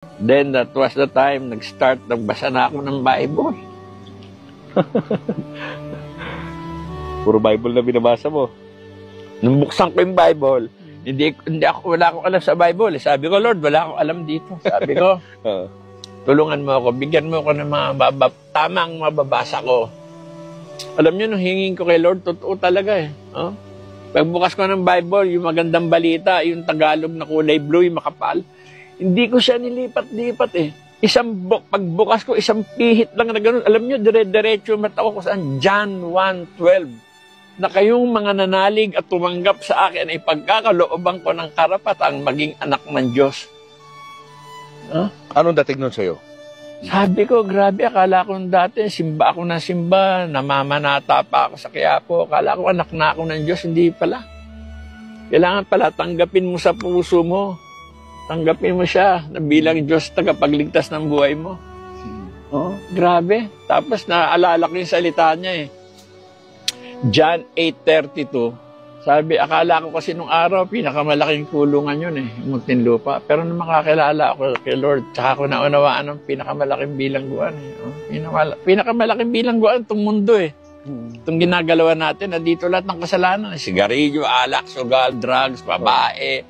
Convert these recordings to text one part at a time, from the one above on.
Then that was the time nagbasa na ako ng Bible. Puro Bible na binabasa mo. Nung buksan ko yung Bible, wala akong alam sa Bible. Sabi ko, Lord, wala akong alam dito. Sabi ko, tulungan mo ako, bigyan mo ako ng mga tamang mababasa ko. Alam niyo, nung hingin ko kay Lord, totoo talaga eh. Pagbukas ko ng Bible, yung magandang balita, yung Tagalog na kulay blue, yung makapal, hindi ko siya nilipat-lipat eh. Pagbukas ko, isang pihit lang na gano'n. Alam niyo, dire-diretso mata ko kung saan, John 1:12, na kayong mga nanalig at tumanggap sa akin ay pagkakalooban ko ng karapatang maging anak ng Diyos. Anong dating nun sa'yo? Sabi ko, grabe, akala ko dati, simba ako ng simba, namamanata pa ako sa Quiapo, akala ko anak na ako ng Diyos, hindi pala. Kailangan pala, tanggapin mo sa puso mo. Tanggapin mo siya na bilang Diyos tagapagligtas ng buhay mo. Grabe. Tapos naalala ko yung salita niya eh. John 8:32. Sabi, akala ko kasi nung araw, pinakamalaking kulungan yun eh, Muntinlupa. Pero nung makakilala ako kay Lord, tsaka ko naunawaan ng pinakamalaking bilangguan eh. Pinakamalaking bilangguan itong mundo eh. Itong ginagalawa natin, na dito lahat ng kasalanan. Sigarilyo, alak, sugal, drugs, babae.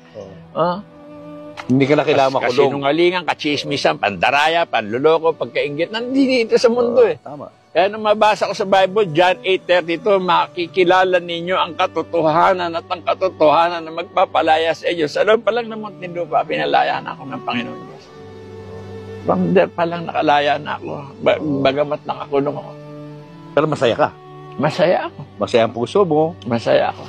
Hindi ka na kailangan makulong. Kasinungalingan, kachismisan, pandaraya, panluloko, pagkaingit. Nandito sa mundo eh. Tama. Kaya nung mabasa ko sa Bible, John 8:32, makikilala ninyo ang katotohanan at ang katotohanan na magpapalaya sa inyo. Sa loob pa lang ng Muntinlupa, pinalayaan ako ng Panginoon Diyos. From there pa lang nakalaya na ako, bagamat nakakulong ako. Pero masaya ka. Masaya ako. Masaya ang puso mo. Masaya ako.